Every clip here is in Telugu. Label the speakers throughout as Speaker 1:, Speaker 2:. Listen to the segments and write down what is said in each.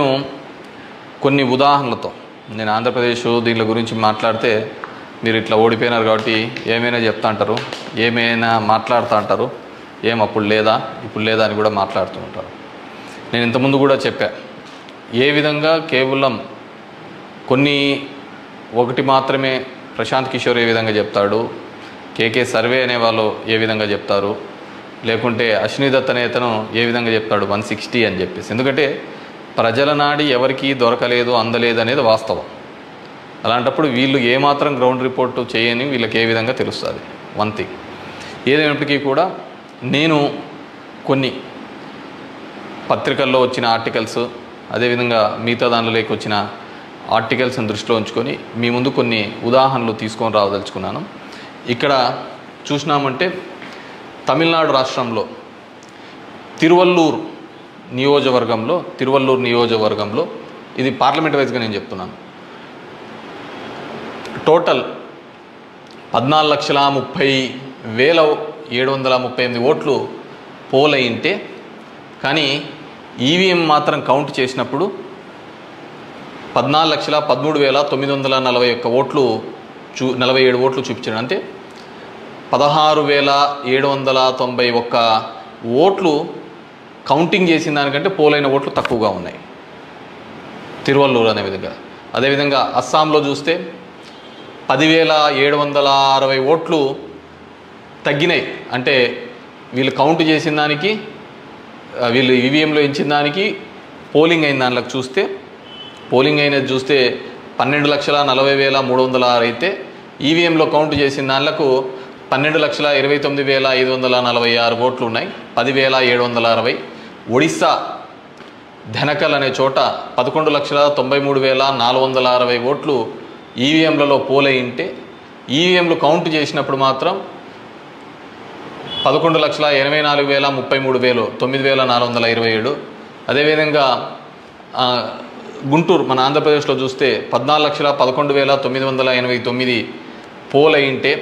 Speaker 1: నేను కొన్ని ఉదాహరణలతో నేను ఆంధ్రప్రదేశ్ దీని గురించి మాట్లాడితే మీరు ఇట్లా ఓడిపోయినారు కాబట్టి ఏమైనా చెప్తా అంటారు, ఏమైనా మాట్లాడుతూ అంటారు, ఏం అప్పుడు లేదా ఇప్పుడు లేదా అని కూడా మాట్లాడుతూ ఉంటారు. నేను ఇంతకుముందు కూడా చెప్పా, ఏ విధంగా కేవలం ఒకటి మాత్రమే ప్రశాంత్ కిషోర్ ఏ విధంగా చెప్తాడు, కేకే సర్వే అనే వాళ్ళు ఏ విధంగా చెప్తారు, లేకుంటే అశ్విని దత్ అనే అతను ఏ విధంగా చెప్తాడు 160 అని చెప్పేసి. ఎందుకంటే ప్రజల నాడి ఎవరికి దొరకలేదు, అందలేదు అనేది వాస్తవం. అలాంటప్పుడు వీళ్ళు ఏమాత్రం గ్రౌండ్ రిపోర్టు చేయని వీళ్ళకి ఏ విధంగా తెలుస్తుంది? One thing. ఏదైనప్పటికీ కూడా నేను కొన్ని పత్రికల్లో వచ్చిన ఆర్టికల్స్, అదేవిధంగా మిగతా దానిలోకి వచ్చిన ఆర్టికల్స్ని దృష్టిలో ఉంచుకొని మీ ముందు కొన్ని ఉదాహరణలు తీసుకొని రావదలుచుకున్నాను. ఇక్కడ చూసినామంటే తమిళనాడు రాష్ట్రంలో తిరువల్లూరు నియోజకవర్గంలో ఇది పార్లమెంట్ వైజ్గా నేను చెప్తున్నాను. టోటల్ 14,30,738 ఓట్లు పోల్ అయింటే, కానీ ఈవీఎం మాత్రం కౌంట్ చేసినప్పుడు 14,13,941 ఓట్లు 47 ఓట్లు చూపించాడు. అంటే 16,791 ఓట్లు కౌంటింగ్ చేసిన దానికంటే పోలైన ఓట్లు తక్కువగా ఉన్నాయి తిరువల్లూరు అనే విధంగా. అదేవిధంగా అస్సాంలో చూస్తే 10,760 ఓట్లు తగ్గినాయి. అంటే వీళ్ళు కౌంట్ చేసిన దానికి, వీళ్ళు ఈవీఎంలో ఇచ్చిన దానికి పోలింగ్ అయిన దానిలోకి చూస్తే, పోలింగ్ అయినది చూస్తే 12,40,306 అయితే ఈవీఎంలో కౌంట్ చేసిన దానిలకు 12,29,546 ఓట్లు ఉన్నాయి, 10,760. ఒడిస్సా ధనకల్ అనే చోట 11,93,460 ఓట్లు ఈవీఎంలలో పోలయింటే, ఈవీఎంలు కౌంట్ చేసినప్పుడు మాత్రం 11,84,33,000 9,427. అదేవిధంగా గుంటూరు మన ఆంధ్రప్రదేశ్లో చూస్తే 14,11,989 పోలయింటే,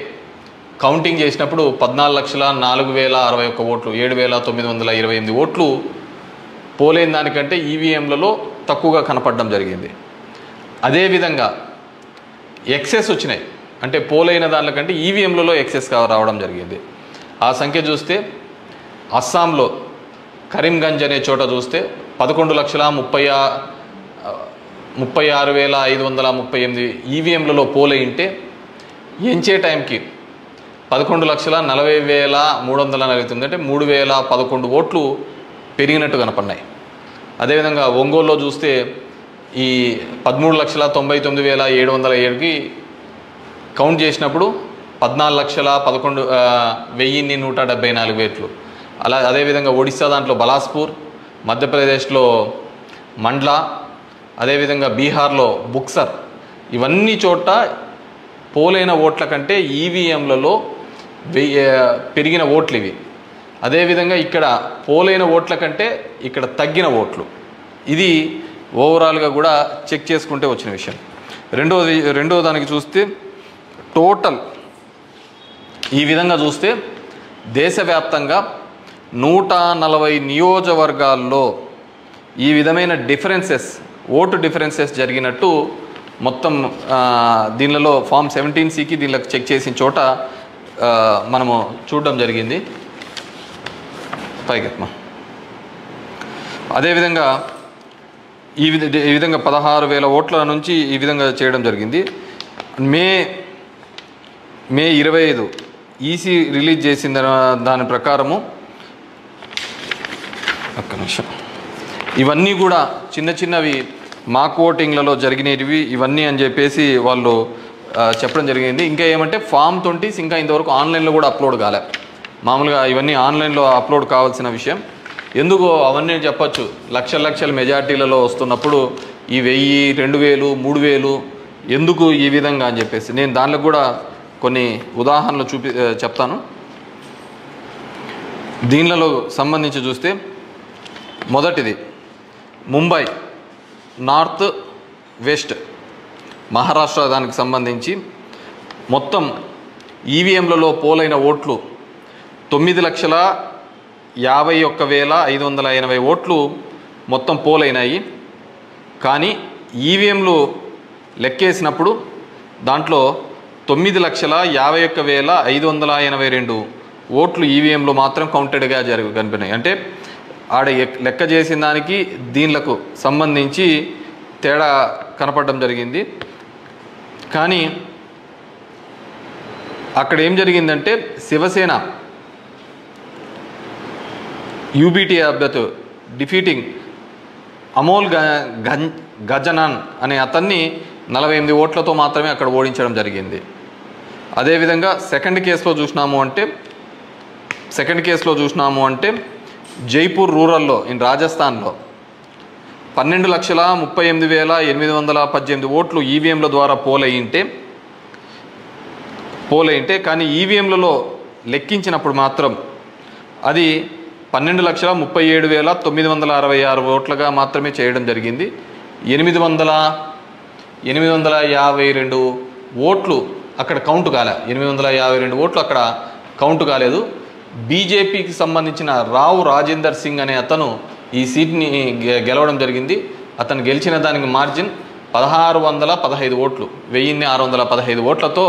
Speaker 1: కౌంటింగ్ చేసినప్పుడు 14,04,061 ఓట్లు 7,928 ఓట్లు పోలైన దానికంటే ఈవీఎంలలో తక్కువగా కనపడడం జరిగింది. అదేవిధంగా ఎక్సెస్ వచ్చినాయి, అంటే పోలైన దానికంటే ఈవీఎంలలో ఎక్సెస్ రావడం జరిగింది. ఆ సంఖ్య చూస్తే అస్సాంలో కరీంగంజ్ అనే చోట చూస్తే 11,36,538 ఈవీఎంలలో పోలయింటే, ఎంచే టైంకి 11,40,349 అంటే 3,011 ఓట్లు పెరిగినట్టు కనపడినాయి. అదేవిధంగా ఒంగోలులో చూస్తే ఈ 13,99,707కి కౌంట్ చేసినప్పుడు 14,11,174 ఓట్లు. అదేవిధంగా ఒడిస్సా దాంట్లో బలాస్పూర్, మధ్యప్రదేశ్లో మండ్లా, అదేవిధంగా బీహార్లో బుక్సర్, ఇవన్నీ చోట పోలైన ఓట్ల కంటే ఈవీఎంలలో పెరిగిన ఓట్లు ఇవి. అదేవిధంగా ఇక్కడ పోలైన ఓట్ల కంటే ఇక్కడ తగ్గిన ఓట్లు. ఇది ఓవరాల్గా కూడా చెక్ చేసుకుంటే వచ్చిన విషయం. రెండో దానికి చూస్తే టోటల్ ఈ విధంగా చూస్తే దేశవ్యాప్తంగా 140 నియోజకవర్గాల్లో ఈ విధమైన ఓటు డిఫరెన్సెస్ జరిగినట్టు మొత్తం దీనిలో ఫామ్ 17C దీనిలోకి చెక్ చేసిన చోట మనము చూడడం జరిగింది. పైకెత్మ అదేవిధంగా ఈ విధంగా 16,000 ఓట్ల నుంచి ఈ విధంగా చేయడం జరిగింది. మే 25 ఈసీ రిలీజ్ చేసిన దాని ప్రకారము ఒక్క నిమిషం, ఇవన్నీ కూడా చిన్నవి మాక్ ఓటింగ్లలో జరిగినవి ఇవన్నీ అని చెప్పేసి వాళ్ళు చెప్పడం జరిగింది. ఇంకా ఏమంటే ఫామ్ 20 ఇంకా ఇంతవరకు ఆన్లైన్లో కూడా అప్లోడ్ కాలే. మామూలుగా ఇవన్నీ ఆన్లైన్లో అప్లోడ్ కావాల్సిన విషయం. ఎందుకు అవన్నీ చెప్పచ్చు, లక్షల మెజార్టీలలో వస్తున్నప్పుడు ఈ 1000, 2,000, 3,000 ఎందుకు ఈ విధంగా అని చెప్పేసి నేను దానిలో కూడా కొన్ని ఉదాహరణలు చెప్తాను. దీనిలో సంబంధించి చూస్తే మొదటిది ముంబై నార్త్ వెస్ట్ మహారాష్ట్ర దానికి సంబంధించి మొత్తం ఈవీఎంలలో పోలైన ఓట్లు 9,51,580 ఓట్లు మొత్తం పోలైనాయి. కానీ ఈవీఎంలు లెక్కేసినప్పుడు దాంట్లో 9,51,582 ఓట్లు ఈవీఎంలు మాత్రం కౌంటెడ్గా కనిపినాయి. అంటే ఆడ లెక్క చేసిన దానికి దీనిలకు సంబంధించి తేడా కనపడడం జరిగింది. కానీ అక్కడ ఏం జరిగిందంటే శివసేన యూబీటీ అభ్యర్థి డిఫీటింగ్ అమోల్ గజనాన్ అనే అతన్ని 48 ఓట్లతో మాత్రమే అక్కడ ఓడించడం జరిగింది. అదేవిధంగా సెకండ్ కేసులో చూసినాము అంటే జైపూర్ రూరల్లో రాజస్థాన్లో 12,38,818 ఓట్లు ఈవీఎంల ద్వారా పోలయింటే కానీ ఈవీఎంలలో లెక్కించినప్పుడు మాత్రం అది 12,37,966 ఓట్లుగా మాత్రమే చేయడం జరిగింది. 852 ఓట్లు అక్కడ కౌంట్ కాలే. 852 ఓట్లు అక్కడ కౌంట్ కాలేదు. బీజేపీకి సంబంధించిన రావు రాజేందర్ సింగ్ అనే అతను ఈ సీట్ని గెలవడం జరిగింది. అతను గెలిచిన దానికి మార్జిన్ 1,615 ఓట్లు, 1,615 ఓట్లతో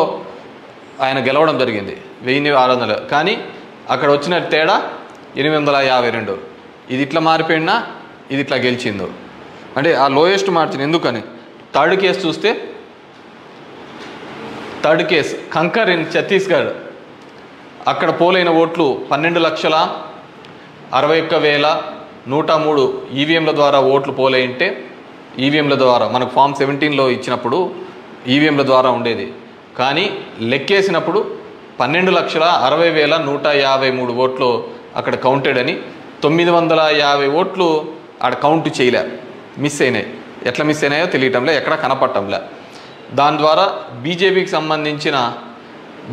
Speaker 1: ఆయన గెలవడం జరిగింది. 1,600. కానీ అక్కడ వచ్చిన తేడా 852. ఇది ఇట్లా మారిపోయినా ఇది ఇట్లా గెలిచిందో అంటే ఆ లోయెస్ట్ మార్జిన్. ఎందుకని థర్డ్ కేసు కంకర్ ఇన్ ఛత్తీస్గఢ్ అక్కడ పోలైన ఓట్లు 12,61,103 ఈవీఎంల ద్వారా ఓట్లు పోలైంటే ఈవీఎంల ద్వారా మనకు ఫామ్ 17లో ఇచ్చినప్పుడు ఈవీఎంల ద్వారా ఉండేది. కానీ లెక్కేసినప్పుడు 12,60,153 ఓట్లు అక్కడ కౌంటెడ్ అని 950 ఓట్లు ఆడ కౌంట్ చేయలే, మిస్ అయినాయి. ఎట్లా మిస్ అయినాయో తెలియటంలే, ఎక్కడ కనపడటంలే. దాని ద్వారా బీజేపీకి సంబంధించిన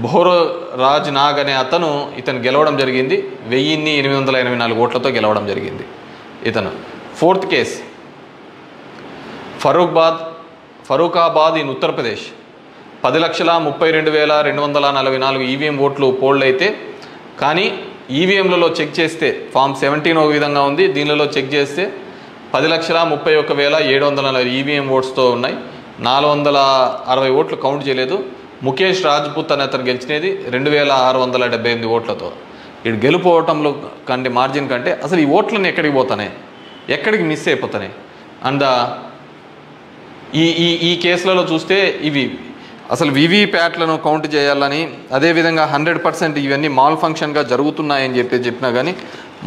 Speaker 1: భోరో రాజ్ నాగ్ అనే ఇతను గెలవడం జరిగింది. 1,884 ఓట్లతో గెలవడం జరిగింది ఇతను. Fourth case Farrukhabad in Uttar Pradesh 10,32,244 EVM ఓట్లు పోల్డ్ అయితే కానీ ఈవీఎంలలో చెక్ చేస్తే ఫామ్ 17 ఒక విధంగా ఉంది, దీనిలో చెక్ చేస్తే 10,31,740 ఈవీఎం ఓట్స్తో ఉన్నాయి. 460 ఓట్లు కౌంట్ చేయలేదు. ముఖేష్ రాజ్పుత్ అనే అతను గెలిచినది 2,678 ఓట్లతో. ఇటు గెలుపోవటంలో కంటే మార్జిన్ కంటే అసలు ఈ ఓట్లన్నీ ఎక్కడికి పోతున్నాయి, ఎక్కడికి మిస్ అయిపోతున్నాయి. అండ్ ఈ కేసులలో చూస్తే ఇవి అసలు వీవీప్యాట్లను కౌంట్ చేయాలని, అదేవిధంగా 100% ఇవన్నీ మాల్ ఫంక్షన్గా జరుగుతున్నాయని చెప్పినా కానీ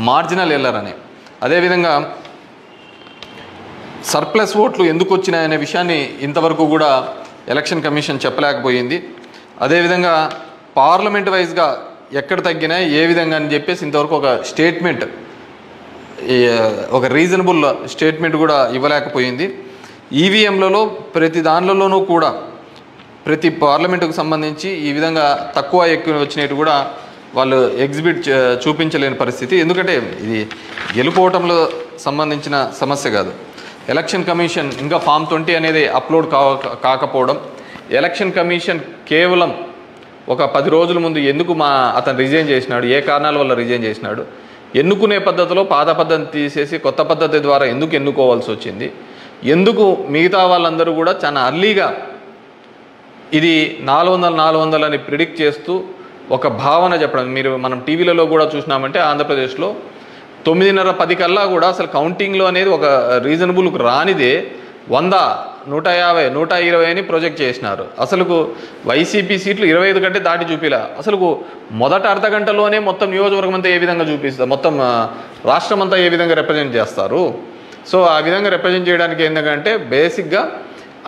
Speaker 1: మార్జినల్ ఎల్లరని, అదేవిధంగా సర్ప్లస్ ఓట్లు ఎందుకు వచ్చినాయనే విషయాన్ని ఇంతవరకు కూడా ఎలక్షన్ కమిషన్ చెప్పలేకపోయింది. అదేవిధంగా పార్లమెంట్ వైజ్గా ఎక్కడ తగ్గినాయి ఏ విధంగా అని చెప్పేసి ఇంతవరకు ఒక స్టేట్మెంట్, ఒక రీజనబుల్ స్టేట్మెంట్ కూడా ఇవ్వలేకపోయింది. ఈవీఎంలలో ప్రతి దానిలోనూ కూడా ప్రతి పార్లమెంటుకు సంబంధించి ఈ విధంగా తక్కువ ఎక్కువ వచ్చినట్టు కూడా వాళ్ళు చూపించలేని పరిస్థితి. ఎందుకంటే ఇది గెలుపోవటంలో సంబంధించిన సమస్య కాదు. ఎలక్షన్ కమిషన్ ఇంకా ఫామ్ 20 అనేది అప్లోడ్ కాకపోవడం, ఎలక్షన్ కమిషన్ కేవలం ఒక 10 రోజుల ముందు ఎందుకు అతను రిజైన్ చేసినాడు, ఏ కారణాల వల్ల రిజైన్ చేసినాడు, ఎన్నుకునే పద్ధతిలో పాత పద్ధతి తీసేసి కొత్త పద్ధతి ద్వారా ఎందుకు ఎన్నుకోవాల్సి వచ్చింది, ఎందుకు మిగతా వాళ్ళందరూ కూడా చాలా అర్లీగా ఇది 400 అని ప్రిడిక్ట్ చేస్తూ ఒక భావన చెప్పడం. మనం టీవీలలో కూడా చూసినామంటే ఆంధ్రప్రదేశ్లో 9:30-10 కల్లా కూడా అసలు కౌంటింగ్లో అనేది ఒక రీజనబుల్కి రానిదే 100, 150, 120 అని ప్రొజెక్ట్ చేసినారు. అసలుకు వైసీపీ సీట్లు 25 కంటే దాటి చూపిలా. అసలుకు మొదట అర్ధ గంటలోనే మొత్తం నియోజకవర్గం అంతా ఏ విధంగా చూపిస్తారు, మొత్తం రాష్ట్రం అంతా ఏ విధంగా రిప్రజెంట్ చేస్తారు. సో ఆ విధంగా రిప్రజెంట్ చేయడానికి ఏంటంటే బేసిక్గా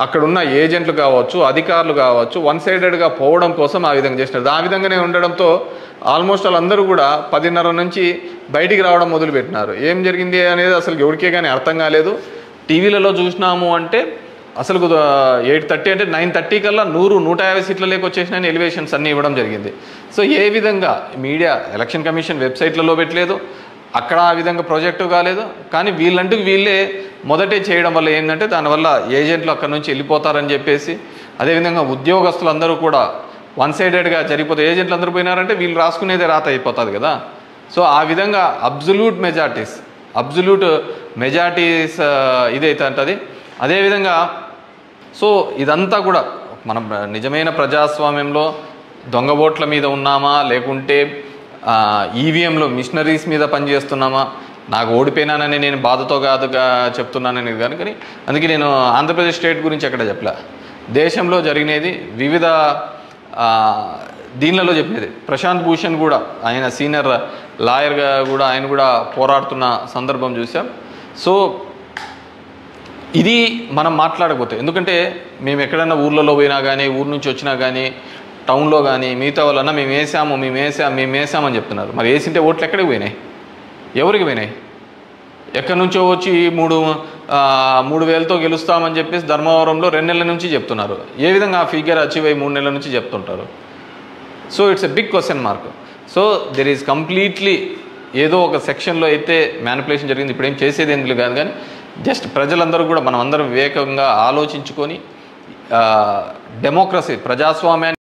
Speaker 1: అక్కడున్న ఏజెంట్లు కావచ్చు, అధికారులు కావచ్చు, వన్ సైడెడ్గా పోవడం కోసం ఆ విధంగా చేసినారు. ఆ విధంగానే ఉండడంతో ఆల్మోస్ట్ వాళ్ళందరూ కూడా 10:30 నుంచి బయటికి రావడం మొదలుపెట్టినారు. ఏం జరిగింది అనేది అసలు ఎవరికే కానీ అర్థం కాలేదు. టీవీలలో చూసినాము అంటే అసలు 8:30 అంటే 9:30 కల్లా 100-150 సీట్ల లేక వచ్చేసినాయని ఎలివేషన్స్ అన్నీ ఇవ్వడం జరిగింది. సో ఏ విధంగా మీడియా ఎలక్షన్ కమిషన్ వెబ్సైట్లలో పెట్టలేదు, అక్కడ ఆ విధంగా ప్రాజెక్టు కాలేదు. కానీ వీళ్ళే మొదటే చేయడం వల్ల ఏంటంటే దానివల్ల ఏజెంట్లు అక్కడి నుంచి వెళ్ళిపోతారని చెప్పేసి, అదేవిధంగా ఉద్యోగస్తులందరూ కూడా వన్ సైడెడ్గా జరిగిపోతే ఏజెంట్లు అందరూ పోయినారంటే వీళ్ళు రాసుకునేదే రాత అయిపోతుంది కదా. సో ఆ విధంగా అబ్జల్యూట్ మెజార్టీస్ ఇదైతే అంటది అదేవిధంగా సో ఇదంతా కూడా మనం నిజమైన ప్రజాస్వామ్యంలో దొంగ ఓట్ల మీద ఉన్నామా, లేకుంటే ఈవీఎంలో మిషనరీస్ మీద పనిచేస్తున్నామా, నాకు ఓడిపోయినానని నేను బాధతో కాదుగా చెప్తున్నానని కానీ అందుకే నేను ఆంధ్రప్రదేశ్ స్టేట్ గురించి ఎక్కడ చెప్పలే. దేశంలో జరిగినది వివిధ దీనిలలో చెప్పినది. ప్రశాంత్ భూషణ్ కూడా ఆయన సీనియర్ లాయర్గా కూడా ఆయన కూడా పోరాడుతున్న సందర్భం చూసాం. సో ఇది మనం మాట్లాడకపోతే, ఎందుకంటే మేము ఎక్కడైనా ఊర్లలో పోయినా కానీ, ఊరు నుంచి వచ్చినా కానీ, టౌన్లో కానీ మిగతా వాళ్ళన్నా మేము వేసామని చెప్తున్నారు. మరి వేసింటే ఓట్లు ఎక్కడికి పోయినాయి, ఎవరికి పోయినాయి? ఎక్కడి నుంచో వచ్చి 3,000తో గెలుస్తామని చెప్పేసి ధర్మవరంలో 2 నెలల నుంచి చెప్తున్నారు. ఏ విధంగా ఆ ఫిగర్ అచీవ్ అయ్యి 3 నెలల నుంచి చెప్తుంటారు? So it's a big question mark. So there is completely ఏదో ఒక సెక్షన్లో అయితే మ్యానిపులేషన్ జరిగింది. ఇప్పుడు ఏం చేసేది ఎందుకు కాదు, కానీ జస్ట్ ప్రజలందరూ కూడా మనం అందరం వివేకంగా ఆలోచించుకొని డెమోక్రసీ ప్రజాస్వామ్యాన్ని